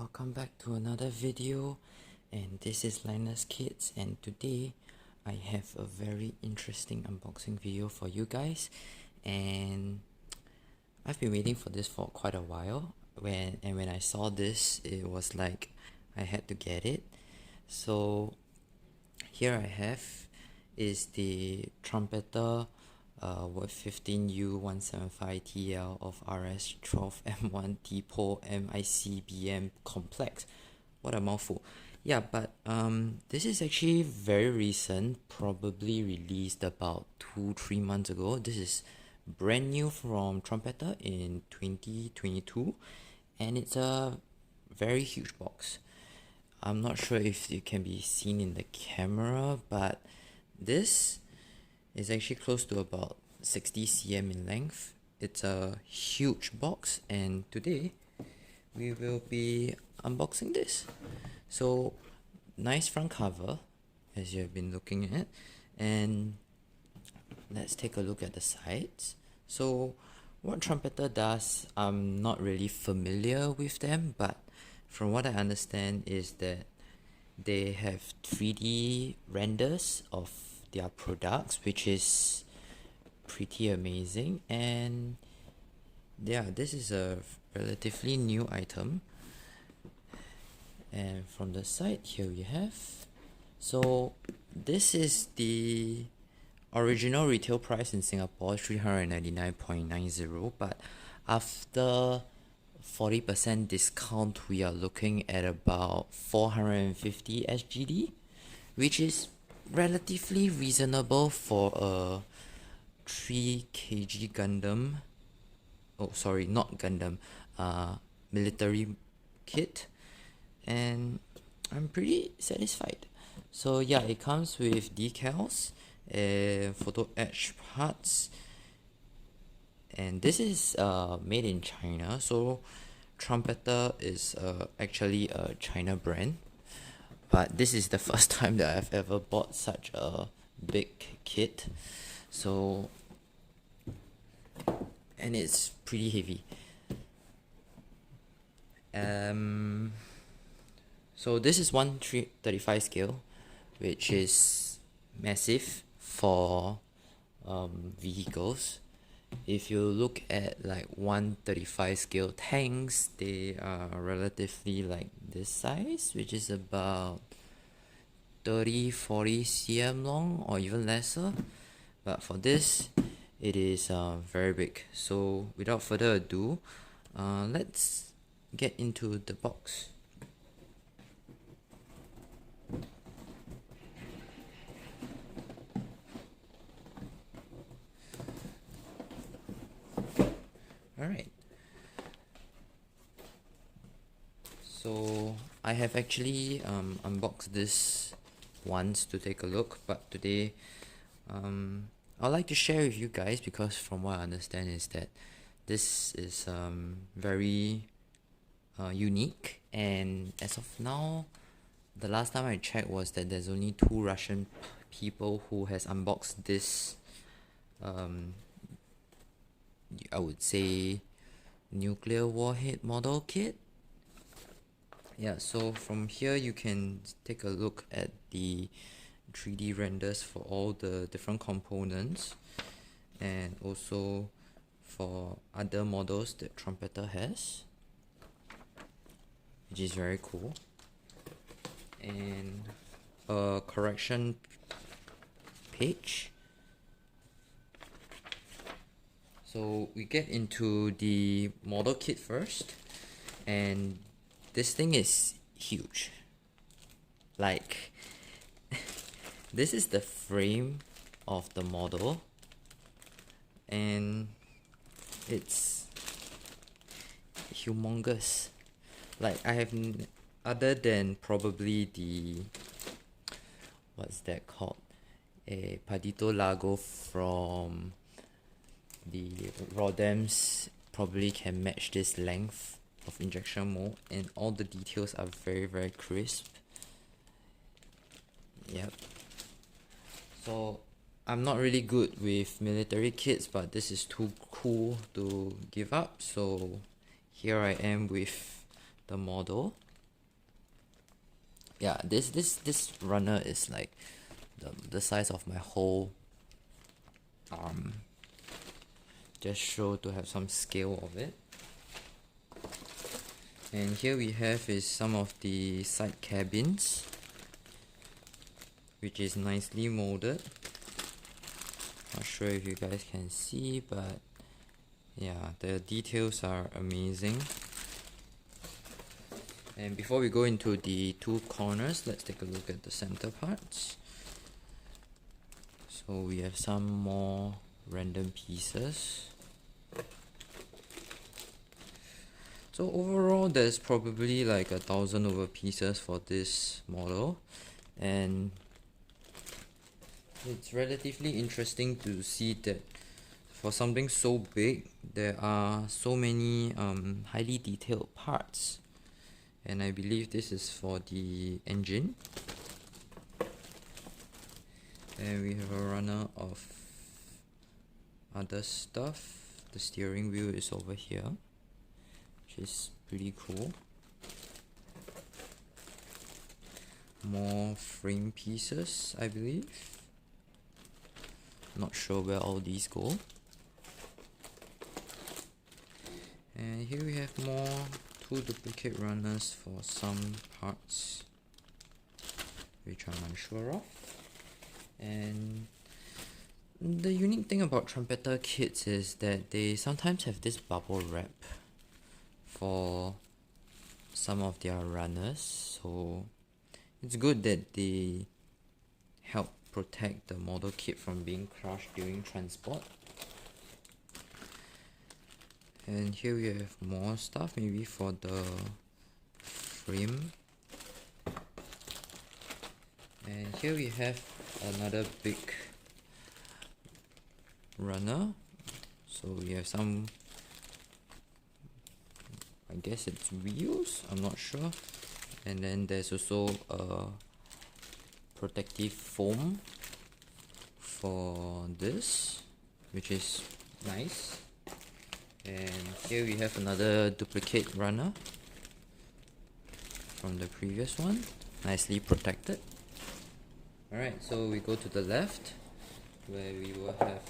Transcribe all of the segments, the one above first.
welcome back to another video, and this is Linus Kids, and today I have a very interesting unboxing video for you guys. And I've been waiting for this for quite a while. When I saw this, it was like I had to get it. So here I have is the trumpeter with 15U175TL of RS12M1 Topol-M ICBM complex. What a mouthful. Yeah, but this is actually very recent, probably released about 2-3 months ago. This is brand new from Trumpeter in 2022, and it's a very huge box. I'm not sure if it can be seen in the camera, but this is actually close to about 60 cm in length. It's a huge box, and today we will be unboxing this. So nice front cover as you have been looking at, and let's take a look at the sides. So what Trumpeter does, I'm not really familiar with them, but from what I understand is that they have 3D renders of their products, which is pretty amazing. And yeah, this is a relatively new item. And from the side, here we have, so this is the original retail price in Singapore, 399.90, but after 40% discount, we are looking at about 450 SGD, which is relatively reasonable for a 3 kg Gundam. Oh, sorry, not Gundam, military kit, and I'm pretty satisfied. So yeah, it comes with decals, photo etch parts, and this is made in China. So Trumpeter is actually a China brand, but this is the first time that I've ever bought such a big kit. So, and it's pretty heavy. So this is 1/35 scale, which is massive for vehicles. If you look at like 1/35 scale tanks, they are relatively like this size, which is about 30-40 cm long or even lesser. But for this, it is very big. So without further ado, let's get into the box. Alright, so I have actually unboxed this once to take a look, but today I'd like to share with you guys, because from what I understand is that this is very unique, and as of now, the last time I checked was that there's only 2 Russian people who has unboxed this I would say nuclear warhead model kit. Yeah, so from here you can take a look at the 3D renders for all the different components, and also for other models that Trumpeter has, which is very cool. And a correction page. So we get into the model kit first, and this thing is huge. Like, this is the frame of the model, and it's humongous. Like, I have, other than probably the, what's that called? A Padito Lago from the RODEMs, probably can match this length of injection mold, and all the details are very crisp. Yep. So I'm not really good with military kits, but this is too cool to give up. So here I am with the model. yeah, this runner is like the size of my whole arm. Just show to have some scale of it. And here we have is some of the side cabins, which is nicely molded. Not sure if you guys can see, but yeah, the details are amazing. And before we go into the two corners, let's take a look at the center parts. So we have some more random pieces. So overall, there's probably like 1,000 over pieces for this model, and it's relatively interesting to see that for something so big, there are so many highly detailed parts. And I believe this is for the engine. And we have a runner of other stuff. The steering wheel is over here, which is pretty cool. More frame pieces, I believe. Not sure where all these go. And here we have more two duplicate runners for some parts, which I'm unsure of. And the unique thing about trumpeter kits is that they sometimes have this bubble wrap for some of their runners, so it's good that they help protect the model kit from being crushed during transport. And here we have more stuff, maybe for the frame. And here we have another big runner. So we have some, I guess it's wheels, I'm not sure. And then there's also a protective foam for this, which is nice. And here we have another duplicate runner from the previous one, nicely protected. Alright, so we go to the left, where we will have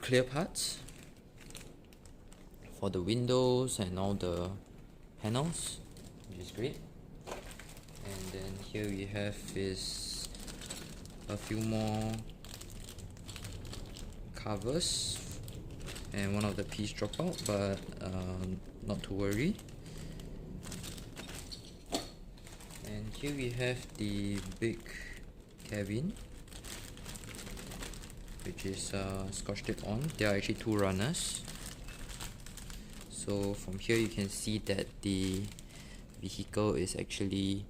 clear parts for the windows and all the panels, which is great. And then here we have is a few more covers, and one of the piece dropped out, but not to worry. And here we have the big cabin, which is scotch tape on. There are actually two runners. So from here you can see that the vehicle is actually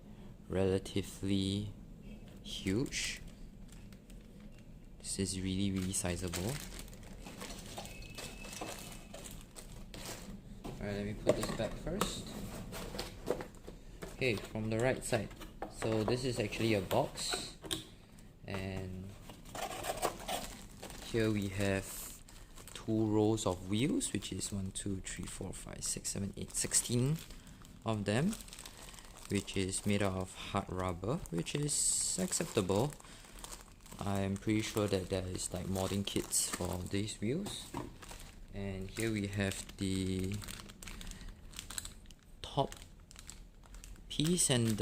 relatively huge. This is really sizable. Alright, let me put this back first. Okay, from the right side. So this is actually a box, and here we have two rows of wheels, which is 1, 2, 3, 4, 5, 6, 7, 8, 16 of them, which is made out of hard rubber, which is acceptable. I'm pretty sure that there is like modding kits for these wheels. And here we have the top piece and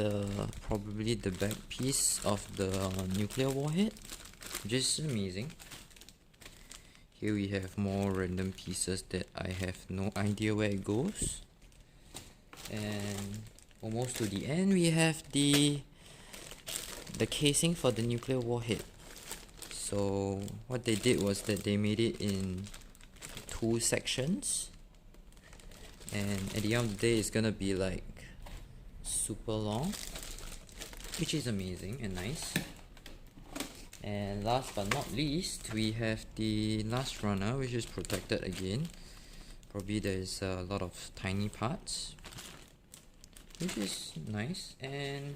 probably the back piece of the nuclear warhead, which is amazing. Here we have more random pieces that I have no idea where it goes. And almost to the end, we have the casing for the nuclear warhead. So what they did was that they made it in two sections, and at the end of the day it's gonna be like super long, which is amazing and nice. And last but not least, we have the last runner, which is protected again. Probably there's a lot of tiny parts, which is nice. And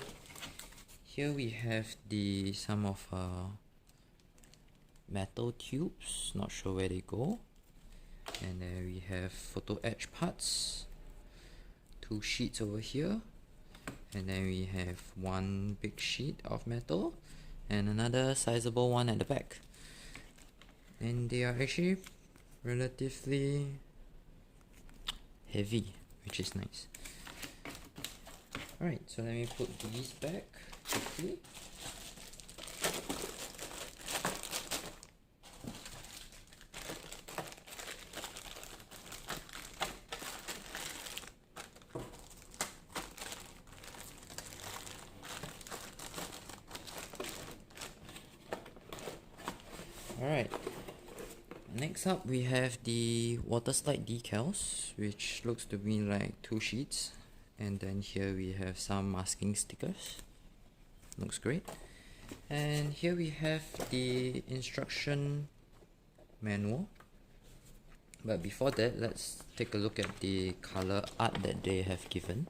here we have some of metal tubes, not sure where they go. And then we have photo etch parts, two sheets over here, and then we have one big sheet of metal and another sizable one at the back, and they are actually relatively heavy, which is nice. Alright, so let me put these back quickly. Alright, next up we have the water slide decals, which looks to be like 2 sheets, and then here we have some masking stickers. Looks great. And here we have the instruction manual, but before that, let's take a look at the color art that they have given.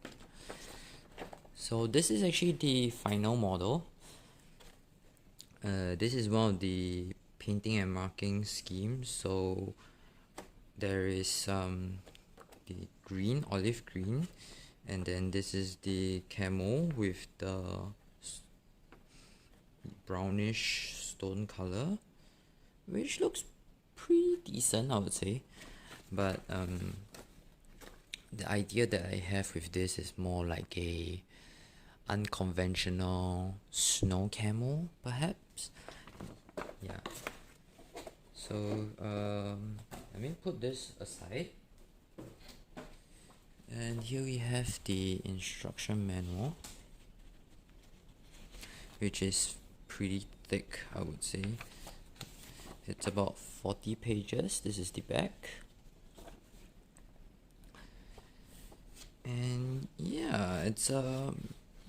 So this is actually the final model. This is one of the painting and marking schemes. So there is the green, olive green, and then this is the camo with the brownish stone color, which looks pretty decent, I would say. But the idea that I have with this is more like a unconventional snow camo, perhaps. Yeah. So let me put this aside, and here we have the instruction manual, which is pretty thick, I would say. It's about 40 pages. This is the back, and yeah, it's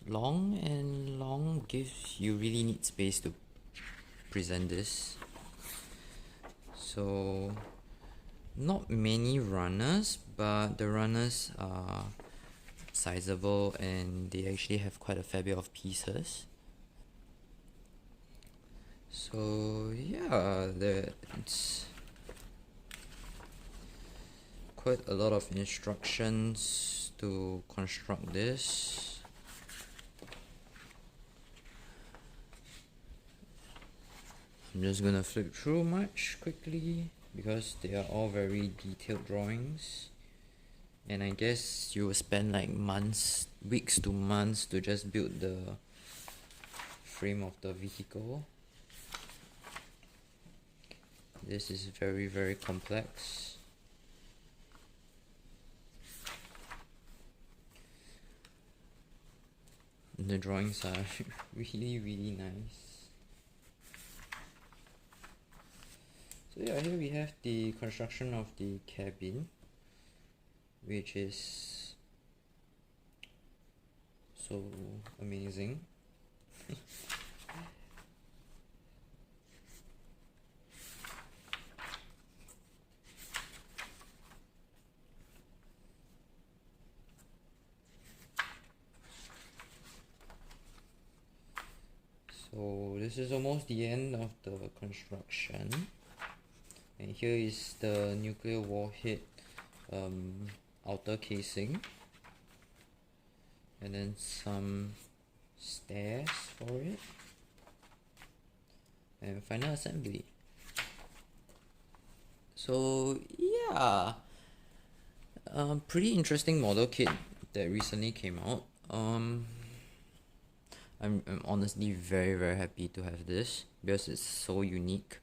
long, and long gives you really need space to present this. So not many runners, but the runners are sizable and they actually have quite a fair bit of pieces. So yeah, it's quite a lot of instructions to construct this. I'm just gonna flip through much quickly because they are all very detailed drawings, and I guess you will spend like months, weeks to months to just build the frame of the vehicle. This is very, very complex. The drawings are really, really nice. So yeah, here we have the construction of the cabin, which is so amazing. So this is almost the end of the construction, and here is the nuclear warhead outer casing, and then some stairs for it, and final assembly. So yeah, pretty interesting model kit that recently came out. I'm honestly very, very happy to have this because it's so unique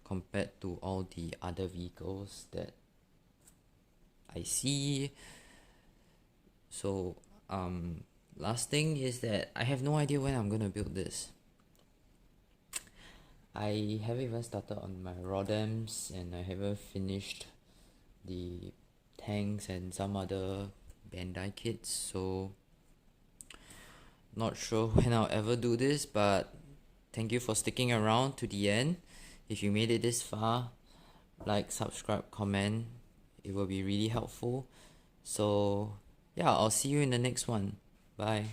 compared to all the other vehicles that I see. So last thing is that I have no idea when I'm gonna build this. I haven't even started on my RODEMs, and I haven't finished the tanks and some other Bandai kits, so not sure when I'll ever do this, but thank you for sticking around to the end. If you made it this far, like, subscribe, comment, it will be really helpful. So yeah, I'll see you in the next one. Bye.